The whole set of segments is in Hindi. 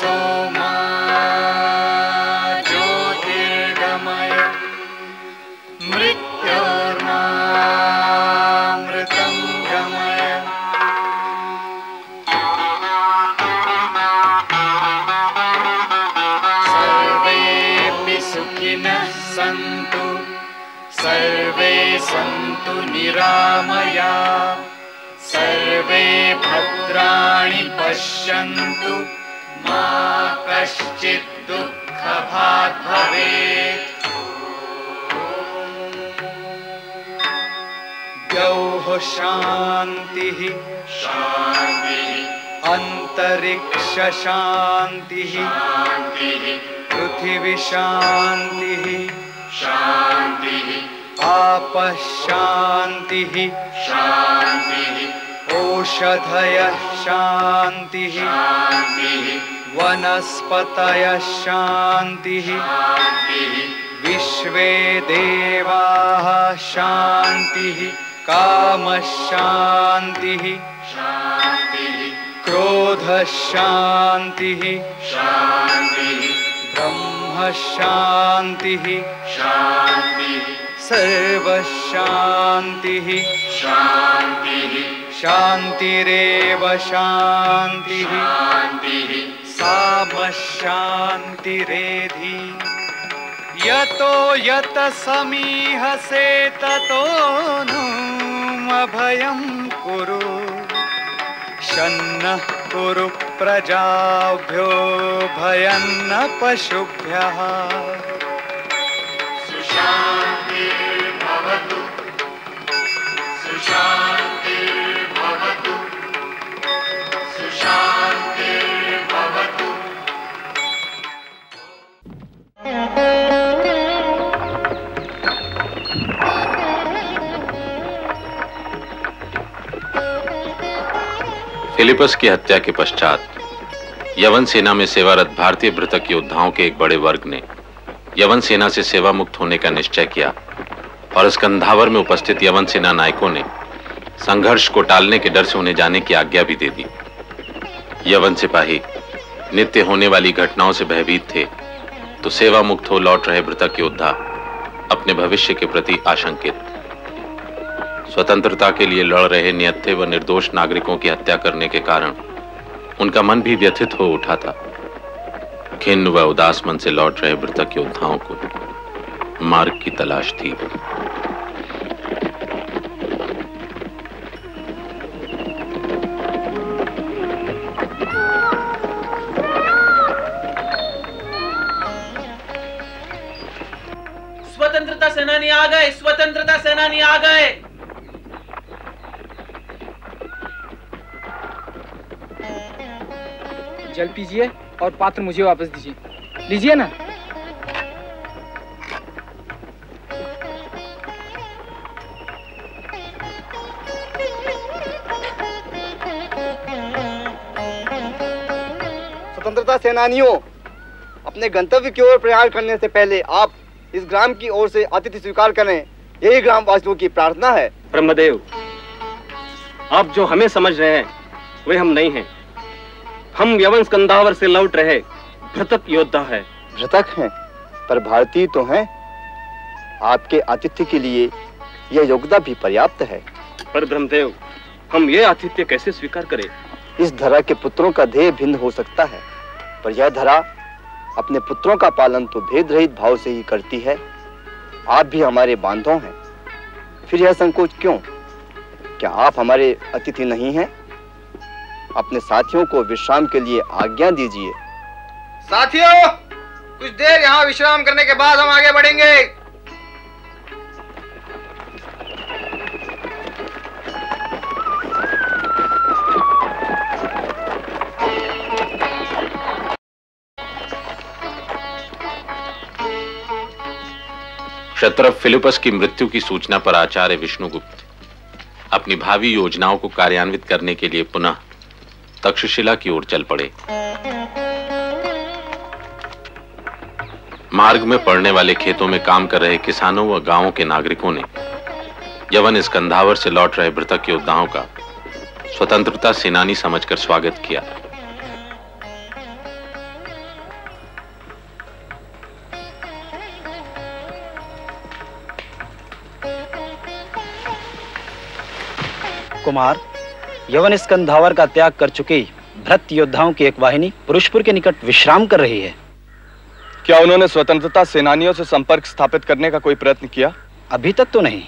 सोमा ज्योतिर्गमय मृत्योर्मामृतं गमय। सर्वेऽपि सुखिनः सन्तु सर्वे सन्तु निरामया सर्वे भद्राणि पश्यन्तु मा कश्चित् दुःखभाग् भवेत्। द्यौः शान्तिः शान्तिः अन्तरिक्ष शान्तिः शान्तिः पृथिवी शान्तिः शान्तिः आपः शान्तिः शान्तिः ओषधयः शान्तिः शान्तिः वनस्पतयः शान्तिः शान्तिः विश्वे देवाः शान्तिः कामः शान्तिः शान्तिः क्रोधः शान्तिः शान्तिः ब्रह्म शान्तिः शान्तिः सर्वः शान्तिः शान्तिः शान्तिरेव शान्तिः शान्तिः साम शान्तिरेधि। यतो यत समीहसे ततो नु अभयं कुरु शन्नः कुरु प्रजाभ्यो भयं न पशुभ्यः। सुशान्तिर्भवतु सुशान्तिर्भवतु सुशान्तिर्भवतु। फिलिपस की हत्या के पश्चात यवन सेना में सेवारत भारतीय भृतक योद्धाओं के एक बड़े वर्ग ने यवन सेना से सेवा मुक्त होने का निश्चय किया और स्कंधावर में उपस्थित यवन सेना नायकों ने संघर्ष को टालने के डर से उन्हें जाने की आज्ञा भी दे दी। यवन सिपाही नित्य होने वाली घटनाओं से भयभीत थे तो सेवा मुक्त हो लौट रहे भृतक योद्धा अपने भविष्य के प्रति आशंकित। स्वतंत्रता के लिए लड़ रहे निहत्थे व निर्दोष नागरिकों की हत्या करने के कारण उनका मन भी व्यथित हो उठा था। खिन्न व उदास मन से लौट रहे भृतक योद्धाओं को मार्ग की तलाश थी। स्वतंत्रता सेनानी आ गए, स्वतंत्रता सेनानी आ गए। जल पीजिए और पात्र मुझे वापस दीजिए। लीजिए ना। स्वतंत्रता सेनानियों, अपने गंतव्य की ओर प्रयाण करने से पहले आप इस ग्राम की ओर से आतिथ्य स्वीकार करें, यही ग्राम वासियों की प्रार्थना है। ब्रह्मदेव, आप जो हमें समझ रहे हैं वे हम नहीं हैं। हम यवन स्कंधावर से लौट रहे भृतक योद्धा है। भृतक हैं पर भारतीय तो हैं। आपके आतिथ्य के लिए यह योग्यता भी पर्याप्त है। पर ब्रह्मदेव, हम ये आतिथ्य कैसे स्वीकार करें? इस धरा के पुत्रों का ध्येय भिन्न हो सकता है, पर यह धरा अपने पुत्रों का पालन तो भेद रहित भाव से ही करती है। आप भी हमारे बांधव हैं, फिर यह संकोच क्यों? क्या आप हमारे अतिथि नहीं हैं? अपने साथियों को विश्राम के लिए आज्ञा दीजिए। साथियों, कुछ देर यहाँ विश्राम करने के बाद हम आगे बढ़ेंगे। क्षत्रप फिलिपस की मृत्यु की सूचना पर आचार्य विष्णुगुप्त अपनी भावी योजनाओं को कार्यान्वित करने के लिए पुनः तक्षशिला की ओर चल पड़े। मार्ग में पड़ने वाले खेतों में काम कर रहे किसानों व गांवों के नागरिकों ने यवन स्कंधावर से लौट रहे भृतक योद्धाओं का स्वतंत्रता सेनानी समझकर स्वागत किया। कुमार, यवन स्कंधावर का त्याग कर चुके भ्रत योद्धाओं की एक वाहिनी पुरुषपुर के निकट विश्राम कर रही है। क्या उन्होंने स्वतंत्रता सेनानियों से संपर्क स्थापित करने का कोई प्रयत्न किया? अभी तक तो नहीं।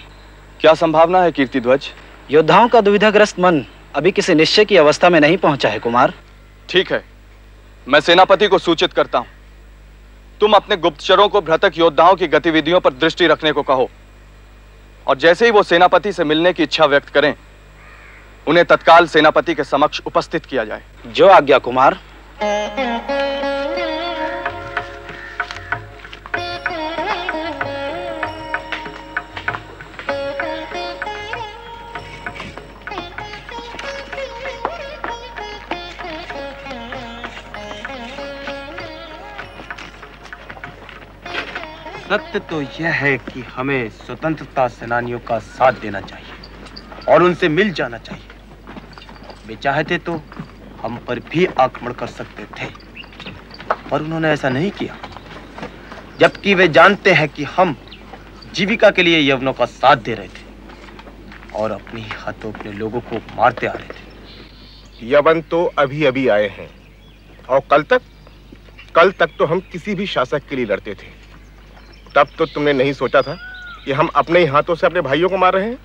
क्या संभावना है कीर्तिध्वज? योद्धाओं का दुविधाग्रस्त मन अभी किसी निश्चय की अवस्था में नहीं पहुंचा है कुमार। ठीक है, मैं सेनापति को सूचित करता हूं। तुम अपने गुप्तचरों को भ्रतक योद्धाओं की गतिविधियों पर दृष्टि रखने को कहो, और जैसे ही वो सेनापति से मिलने की इच्छा व्यक्त करें, उन्हें तत्काल सेनापति के समक्ष उपस्थित किया जाए। जो आज्ञा कुमार। सत्य तो यह है कि हमें स्वतंत्रता सेनानियों का साथ देना चाहिए और उनसे मिल जाना चाहिए। वे चाहते तो हम पर भी आक्रमण कर सकते थे, पर उन्होंने ऐसा नहीं किया, जबकि वे जानते हैं कि हम जीविका के लिए यवनों का साथ दे रहे थे और अपने ही हाथों अपने लोगों को मारते आ रहे थे। यवन तो अभी अभी आए हैं, और कल तक तो हम किसी भी शासक के लिए लड़ते थे। तब तो तुमने नहीं सोचा था कि हम अपने ही हाथों से अपने भाइयों को मार रहे हैं।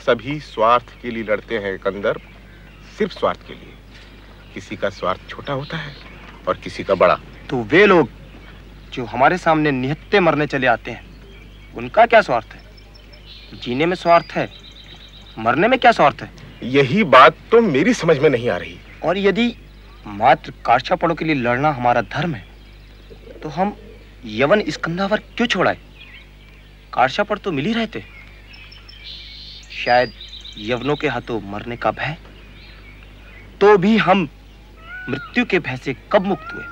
सभी स्वार्थ के लिए लड़ते हैं कंदर, सिर्फ स्वार्थ के लिए। किसी का स्वार्थ छोटा होता है और किसी का बड़ा। तो वे लोग जो हमारे सामने निहत्थे मरने चले आते हैं, उनका क्या स्वार्थ है? जीने में स्वार्थ है, मरने में क्या स्वार्थ है? यही बात तो मेरी समझ में नहीं आ रही। और यदि मात्र कारछापड़ों के लिए लड़ना हमारा धर्म है, तो हम यवन स्कंधावर क्यों छोड़ाए? कारछापड़ तो मिल ही रहे थे। शायद यवनों के हाथों मरने का भय, तो भी हम मृत्यु के भय से कब मुक्त हुए?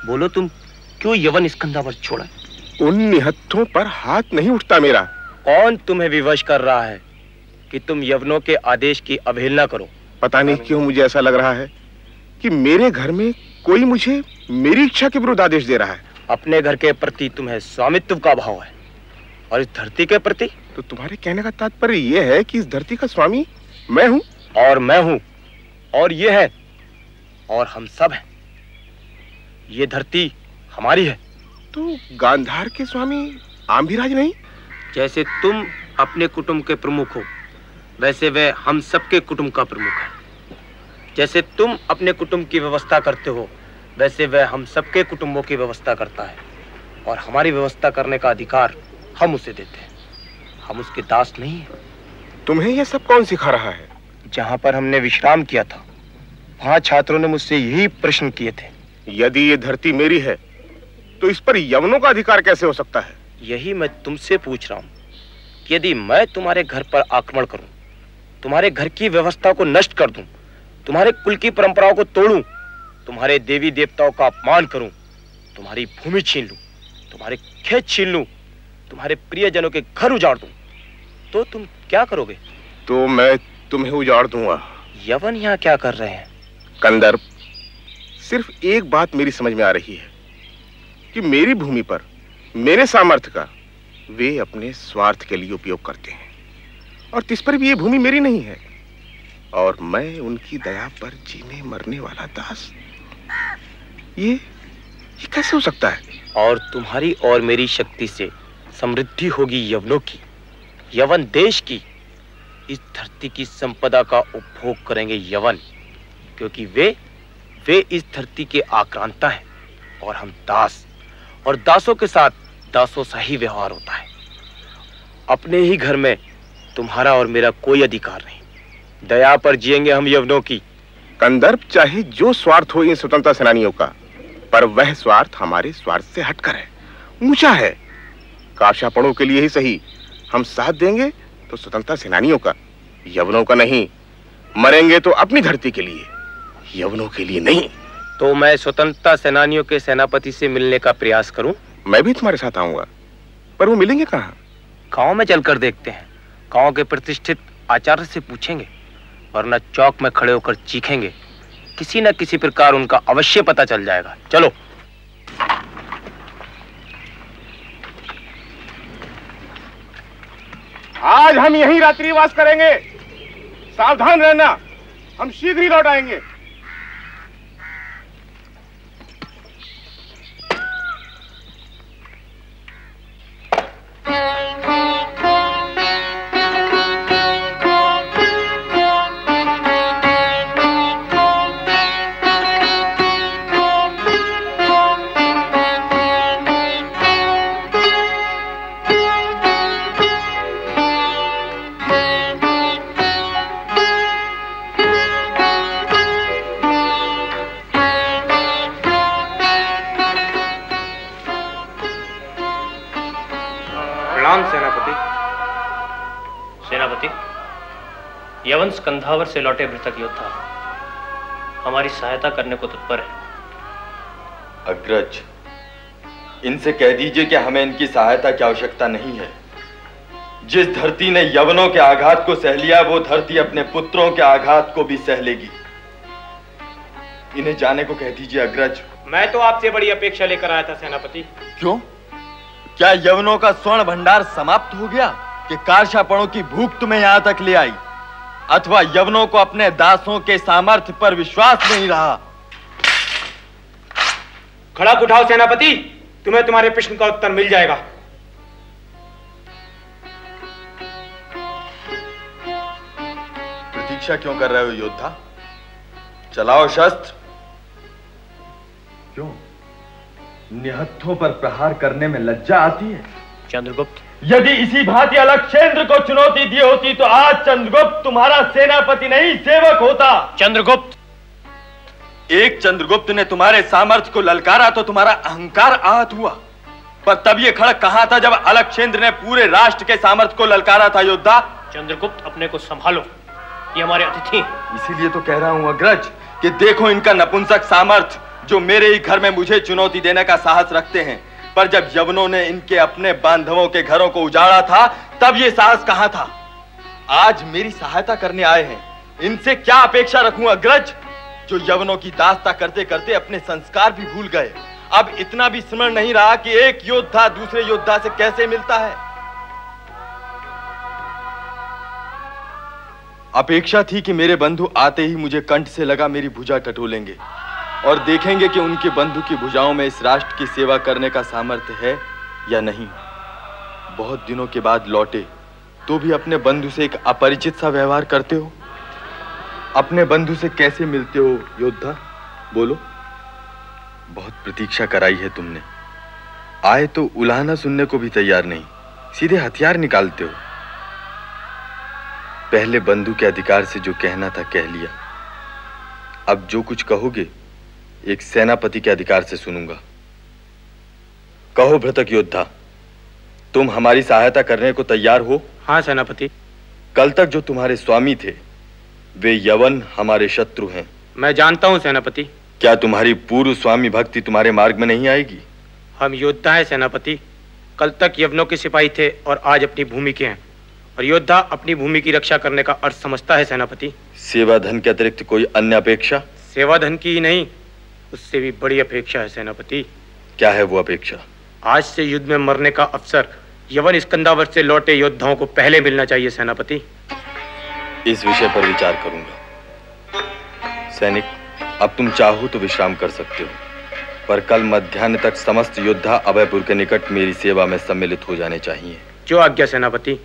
बोलो, तुम क्यों यवन स्कंधावर छोड़ा? उन निहत्थों पर हाथ नहीं उठता मेरा। कौन तुम्हें विवश कर रहा है कि तुम यवनों के आदेश की अवहेलना करो? पता नहीं क्यों मुझे ऐसा लग रहा है कि मेरे घर में कोई मुझे मेरी इच्छा के विरुद्ध आदेश दे रहा है। अपने घर के प्रति तुम्हें स्वामित्व का भाव है, और इस धरती के प्रति? तो तुम्हारे कहने का तात्पर्य यह है कि इस धरती का स्वामी मैं हूं? और मैं हूं, और ये है, और हम सब हैं। ये धरती हमारी है। तो गांधार के स्वामी आंभिराज नहीं? जैसे तुम अपने कुटुंब के प्रमुख हो, वैसे वह हम सबके कुटुंब का प्रमुख है। जैसे तुम अपने कुटुंब की व्यवस्था करते हो, वैसे वह हम सबके कुटुंबों की व्यवस्था करता है, और हमारी व्यवस्था करने का अधिकार हम उसे देते हैं। हम उसके दास नहीं हैं। तुम्हें यह सब कौन सिखा रहा है? जहां पर हमने विश्राम किया था, वहां छात्रों ने मुझसे यही प्रश्न किए थे। यदि ये धरती मेरी है, तो इस पर यवनों का अधिकार कैसे हो सकता है? यही मैं तुमसे पूछ रहा हूँ कि यदि मैं तुम्हारे घर पर आक्रमण करूं, तुम्हारे घर की व्यवस्था को नष्ट कर दूं, तुम्हारे कुल की परंपराओं को तोड़ूं, तुम्हारे देवी देवताओं का अपमान करूं, तुम्हारी भूमि छीन लूं, तुम्हारे खेत छीन लूं, तुम्हारे प्रियजनों के घर उजाड़ दूं, तो तुम क्या करोगे? तो मैं तुम्हें उजाड़ दूंगा। यवन यहाँ क्या कर रहे हैं? कंदर्प, सिर्फ एक बात मेरी समझ में आ रही है कि मेरी भूमि पर मेरे सामर्थ्य का वे अपने स्वार्थ के लिए उपयोग करते हैं, और तिस पर भी ये भूमि मेरी नहीं है, और मैं उनकी दया पर जीने मरने वाला दास। ये कैसे हो सकता है? और तुम्हारी और मेरी शक्ति से समृद्धि होगी यवनों की, यवन देश की। इस धरती की संपदा का उपभोग करेंगे यवन, क्योंकि वे इस धरती के आक्रांता हैं, और हम दास, और दासों के साथ दासों सा ही व्यवहार होता है। अपने ही घर में तुम्हारा और मेरा कोई अधिकार नहीं। दया पर जिएंगे हम यवनों की। कंदर्प, चाहे जो स्वार्थ हो इन स्वतंत्रता सेनानियों का, पर वह स्वार्थ हमारे स्वार्थ से हटकर है, ऊंचा है। कारछापड़ों के लिए ही सही, हम साथ देंगे तो स्वतंत्रता सेनानियों का, यवनों का नहीं। मरेंगे तो अपनी धरती के लिए, यवनों के लिए नहीं। तो मैं स्वतंत्रता सेनानियों के सेनापति से मिलने का प्रयास करूं? मैं भी तुम्हारे साथ आऊंगा, पर वो मिलेंगे कहाँ? गांव में चलकर देखते हैं। गांव के प्रतिष्ठित आचार्य से पूछेंगे, वरना चौक में खड़े होकर चीखेंगे। किसी न किसी प्रकार उनका अवश्य पता चल जाएगा। चलो। आज हम यहीं रात्रिवास करेंगे। सावधान रहना, हम शीघ्र ही लौट आएंगे। यवन स्कंधावर से लौटे मृतक योद्धा हमारी सहायता करने को तत्पर है। अग्रज, इनसे कह दीजिए कि हमें इनकी सहायता की आवश्यकता नहीं है। जिस धरती ने यवनों के आघात को सह लिया, वो धरती अपने पुत्रों के आघात को भी सह लेगी। इन्हें जाने को कह दीजिए अग्रज। मैं तो आपसे बड़ी अपेक्षा लेकर आया था सेनापति। क्यों? क्या यवनों का स्वर्ण भंडार समाप्त हो गया कि कारशापणों की भूख तुम्हें यहां तक ले आई? अथवा यवनों को अपने दासों के सामर्थ्य पर विश्वास नहीं रहा? खड़क उठाओ सेनापति, तुम्हें तुम्हारे प्रश्न का उत्तर मिल जाएगा। प्रतीक्षा क्यों कर रहे हो योद्धा? चलाओ शस्त्र। क्यों? निहत्थों पर प्रहार करने में लज्जा आती है? चंद्रगुप्त, यदि इसी भांति अलक्षेंद्र को चुनौती दी होती तो आज चंद्रगुप्त तुम्हारा सेनापति नहीं सेवक होता। चंद्रगुप्त, एक चंद्रगुप्त ने तुम्हारे सामर्थ्य को ललकारा तो तुम्हारा अहंकार आहत हुआ, पर तब ये खड़क कहां था जब अलक्षेंद्र ने पूरे राष्ट्र के सामर्थ्य को ललकारा था योद्धा? चंद्रगुप्त, अपने को संभालो, ये हमारे अतिथि। इसीलिए तो कह रहा हूं अग्रज कि देखो इनका नपुंसक सामर्थ्य, जो मेरे ही घर में मुझे चुनौती देने का साहस रखते हैं। पर जब यवनों ने इनके अपने बांधवों के घरों को उजाड़ा था, तब ये साहस कहां था? आज मेरी सहायता करने आए हैं, इनसे क्या अपेक्षा रखूं अग्रज, जो यवनों की दास्ता करते करते अपने संस्कार भी भूल गए। अब इतना भी स्मरण नहीं रहा कि एक योद्धा दूसरे योद्धा से कैसे मिलता है। अपेक्षा थी कि मेरे बंधु आते ही मुझे कंठ से लगा मेरी भुजा टटोलेंगे और देखेंगे कि उनके बंधु की भुजाओं में इस राष्ट्र की सेवा करने का सामर्थ्य है या नहीं। बहुत दिनों के बाद लौटे तो भी अपने बंधु से एक अपरिचित सा व्यवहार करते हो। अपने बंधु से कैसे मिलते हो योद्धा, बोलो? बहुत प्रतीक्षा कराई है तुमने, आए तो उलाहना सुनने को भी तैयार नहीं, सीधे हथियार निकालते हो। पहले बंधु के अधिकार से जो कहना था कह लिया, अब जो कुछ कहोगे एक सेनापति के अधिकार से सुनूंगा। कहो भृतक योद्धा, तुम हमारी सहायता करने को तैयार हो? हाँ सेनापति। कल तक जो तुम्हारे स्वामी थे वे यवन हमारे शत्रु हैं। मैं जानता हूं सेनापति। क्या तुम्हारी पूर्व स्वामी भक्ति तुम्हारे मार्ग में नहीं आएगी? हम योद्धा हैं सेनापति। कल तक यवनों के सिपाही थे और आज अपनी भूमि के हैं, और योद्धा अपनी भूमि की रक्षा करने का अर्थ समझता है सेनापति। सेवा धन के अतिरिक्त कोई अन्य अपेक्षा? सेवा धन की ही नहीं, उससे भी बड़ी अपेक्षा है सेनापति। क्या है वो अपेक्षा? आज से युद्ध में मरने का अवसर यवन स्कंदावर से लौटे योद्धाओं को पहले मिलना चाहिए सेनापति। इस विषय पर विचार करूंगा। सैनिक, अब तुम चाहो तो विश्राम कर सकते हो, पर कल मध्याह्न तक समस्त योद्धा अभयपुर के निकट मेरी सेवा में सम्मिलित हो जाने चाहिए। जो आज्ञा सेनापति।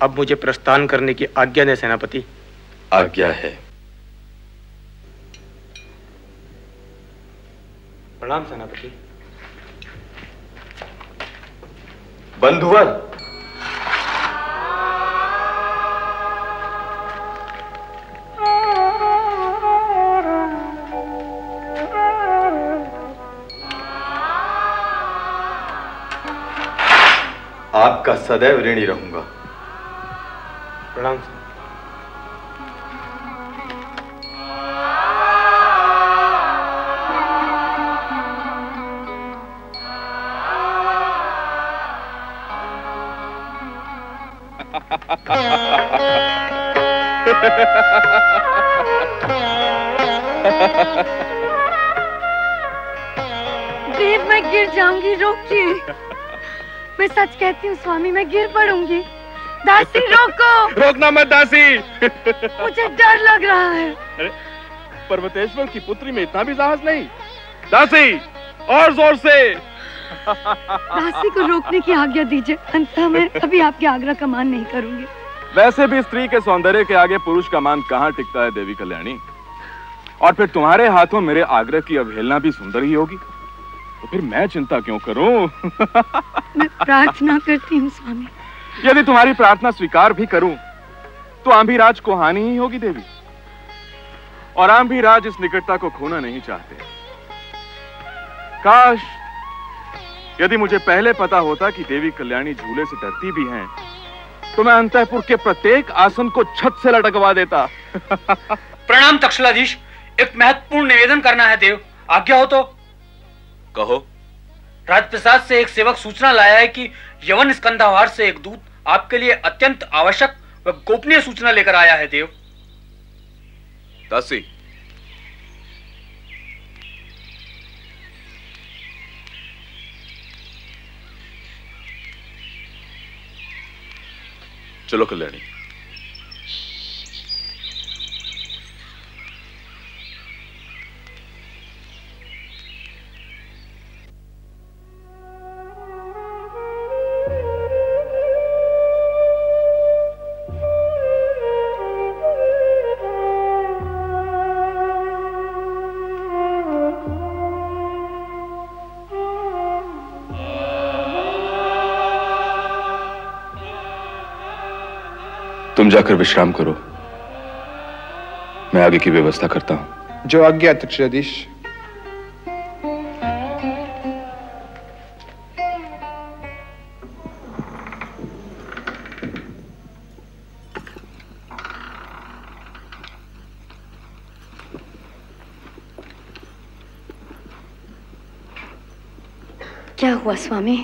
अब मुझे प्रस्थान करने की आज्ञा दें सेनापति। आज्ञा है। प्रणाम सेनापति। बंधुवर, आपका सदैव ऋणी रहूंगा। प्रणाम। देव, मैं गिर जाऊंगी, रोकिए। मैं सच कहती हूँ स्वामी, मैं गिर पड़ूंगी। दासी रोको। रोकना मत दासी। मुझे डर लग रहा है। अरे पर्वतेश्वर की पुत्री में इतना भी साहस नहीं। दासी और जोर से। दासी को रोकने की आज्ञा दीजिए, अंततः मैं अभी आपके आग्रह का मान नहीं करूंगी। वैसे भी स्त्री के सौंदर्य के आगे पुरुष का मान कहाँ टिकता है देवी कल्याणी। और फिर तुम्हारे हाथों मेरे आग्रह की अवहेलना भी सुंदर ही होगी, तो फिर मैं चिंता क्यों करूं? मैं प्रार्थना करती हूँ स्वामी। यदि तुम्हारी प्रार्थना स्वीकार भी करूं तो आंभीराज को हानि ही होगी देवी, और आंभीराज इस निकटता को खोना नहीं चाहते। काश यदि मुझे पहले पता होता कि देवी कल्याणी झूले से डरती भी हैं, तो मैं अंतःपुर के प्रत्येक आसन को छत से लटकवा देता। प्रणाम तक्षशिलाधीश, एक महत्वपूर्ण निवेदन करना है देव, आज्ञा हो तो। कहो। राजप्रसाद से एक सेवक सूचना लाया है कि यवन स्कंधावार से एक दूत आपके लिए अत्यंत आवश्यक व गोपनीय सूचना लेकर आया है देव। दासी, चलो कल्याणी। तुम जाकर विश्राम करो, मैं आगे की व्यवस्था करता हूं। जो आज्ञा तक्षशिलाधीश। क्या हुआ स्वामी?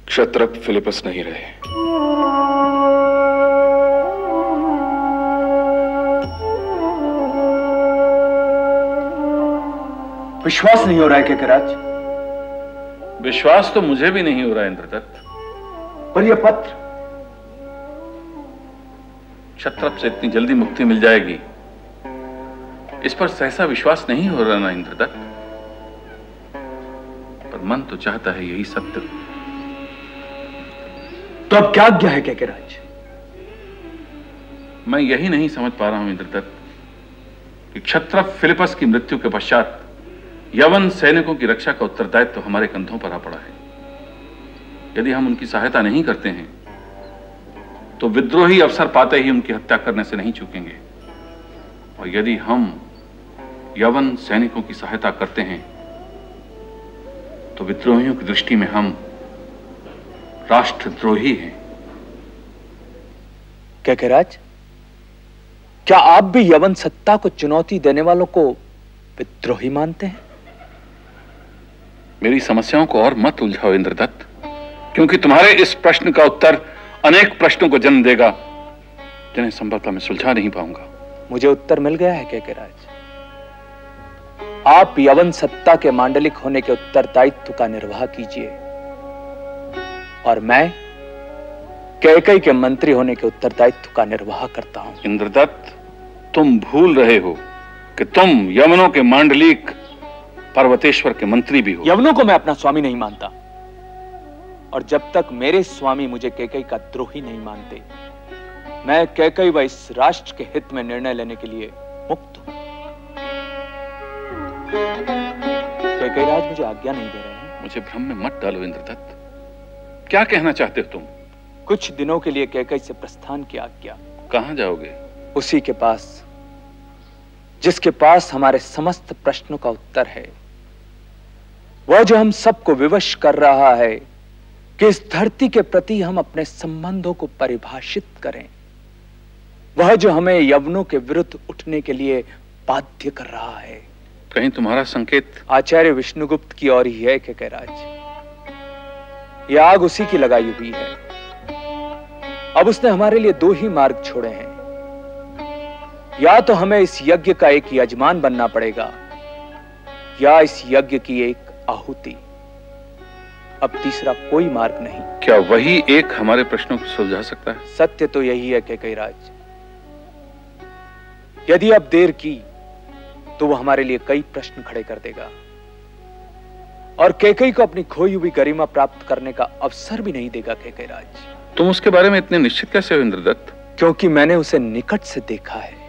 क्षत्रप फिलिपस नहीं रहे। विश्वास नहीं हो रहा है केकराज। विश्वास तो मुझे भी नहीं हो रहा इंद्रदत्त। पर यह पत्र, क्षत्रप से इतनी जल्दी मुक्ति मिल जाएगी, इस पर सहसा विश्वास नहीं हो रहा ना इंद्रदत्त। पर मन तो चाहता है यही सत्य। तो अब क्या आज्ञा है केकराज? मैं यही नहीं समझ पा रहा हूं इंद्रदत्त कि क्षत्रप फिलिपस की मृत्यु के पश्चात यवन सैनिकों की रक्षा का उत्तरदायित्व तो हमारे कंधों पर आ पड़ा है। यदि हम उनकी सहायता नहीं करते हैं तो विद्रोही अवसर पाते ही उनकी हत्या करने से नहीं चूकेंगे, और यदि हम यवन सैनिकों की सहायता करते हैं तो विद्रोहियों की दृष्टि में हम राष्ट्रद्रोही हैं। केकराज, क्या आप भी यवन सत्ता को चुनौती देने वालों को विद्रोही मानते हैं? मेरी समस्याओं को और मत उलझाओ इंद्रदत्त, क्योंकि तुम्हारे इस प्रश्न का उत्तर अनेक प्रश्नों को जन्म देगा जिन्हें संभवतः मैं सुलझा नहीं पाऊंगा। मुझे उत्तर मिल गया है केकराज। आप यवन सत्ता के मांडलिक होने के उत्तरदायित्व का निर्वाह कीजिए, और मैं कैकई के मंत्री होने के उत्तरदायित्व का निर्वाह करता हूं। इंद्रदत्त, तुम भूल रहे हो कि तुम यवनों के मांडलिक पर्वतेश्वर के मंत्री भी हो। यवनों को मैं अपना स्वामी नहीं मानता, और जब तक मेरे स्वामी मुझे कैकई का द्रोही नहीं मानते, मैं कैकई व इस राष्ट्र के हित में निर्णय लेने के लिए मुक्त हूं। कैकई राज मुझे आज्ञा नहीं दे रहे हैं। मुझे भ्रम में मत डालो इंद्रदत्त, क्या कहना चाहते हो तुम? कुछ दिनों के लिए कैकई से प्रस्थान की आज्ञा। कहां जाओगे? उसी के पास जिसके पास हमारे समस्त प्रश्नों का उत्तर है, वह जो हम सबको विवश कर रहा है कि इस धरती के प्रति हम अपने संबंधों को परिभाषित करें, वह जो हमें यवनों के विरुद्ध उठने के लिए बाध्य कर रहा है। कहीं तुम्हारा संकेत आचार्य विष्णुगुप्त की ओर ही है केकराज। यह आग उसी की लगाई हुई है। अब उसने हमारे लिए दो ही मार्ग छोड़े हैं, या तो हमें इस यज्ञ का एक यजमान बनना पड़ेगा, या इस यज्ञ की एक आहुति। अब तीसरा कोई मार्ग नहीं। क्या वही एक हमारे प्रश्नों को सुलझा सकता है? सत्य तो यही है कैकेयीराज, यदि अब देर की तो वो हमारे लिए कई प्रश्न खड़े कर देगा और कैकेयी को अपनी खोई हुई गरिमा प्राप्त करने का अवसर भी नहीं देगा। कैकेयीराज, तुम उसके बारे में इतने निश्चित कैसे हो इंद्रदत्त? क्योंकि मैंने उसे निकट से देखा है।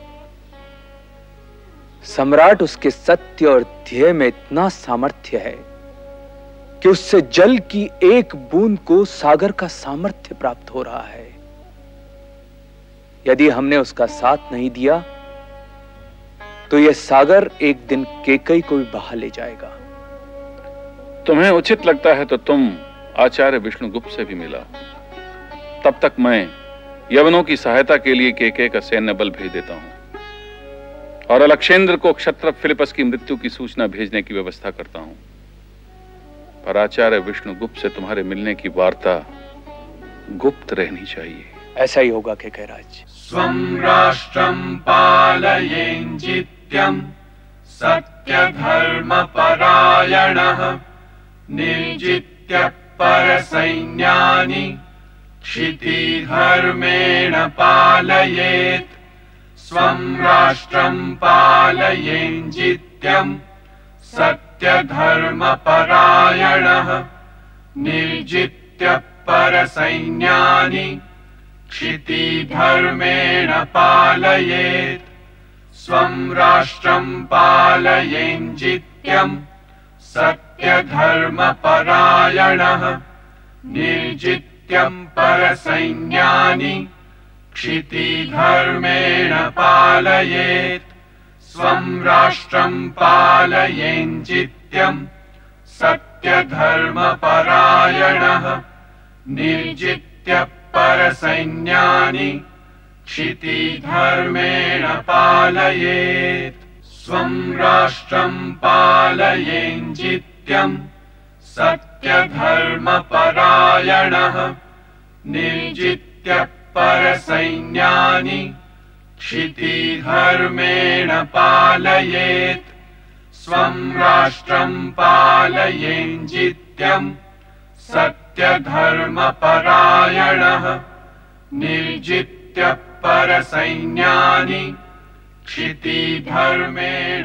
सम्राट उसके सत्य और ध्येय में इतना सामर्थ्य है कि उससे जल की एक बूंद को सागर का सामर्थ्य प्राप्त हो रहा है। यदि हमने उसका साथ नहीं दिया तो यह सागर एक दिन कैकेयी को भी बहा ले जाएगा। तुम्हें उचित लगता है तो तुम आचार्य विष्णुगुप्त से भी मिला। तब तक मैं यवनों की सहायता के लिए कैकेयी का सैन्य बल भेज देता हूं और अलक्षेंद्र को क्षत्रप फिलिपस की मृत्यु की सूचना भेजने की व्यवस्था करता हूं। पर आचार्य विष्णुगुप्त से तुम्हारे मिलने की वार्ता गुप्त रहनी चाहिए। ऐसा ही होगा कैकेयीराज। स्वं राष्ट्रं पालयेन्जित्यं सत्यधर्मपरायणः निर्जित्य परसैन्यानि क्षितिधर्मेण पालयेत्। स्वं राष्ट्रं पालयेन्जित्यं सत्यधर्मपरायणः निर्जित्य परसैन्यानि क्षितिधर्मेण पालयेत्। स्वं राष्ट्रं पालयेन्जित्यं सत्यधर्मपरायणः निर्जित्य परसैन्यानि क्षितिधर्मेण पालयेत्। स्वं राष्ट्रं पालयेन्जित्यं सत्यधर्मपरायणः निर्जित्य परसैन्यानि क्षितिधर्मेण पालयेत्। स्वं राष्ट्रं पालयेन्जित्यं सत्यधर्मपरायणः निर्जित्य परसैन्यानि क्षितिधर्मेण पालयेत्। स्वं राष्ट्रं पालयेन्जित्यं सत्यधर्मपरायणः निर्जित्य परसैन्यानि क्षितिधर्मेण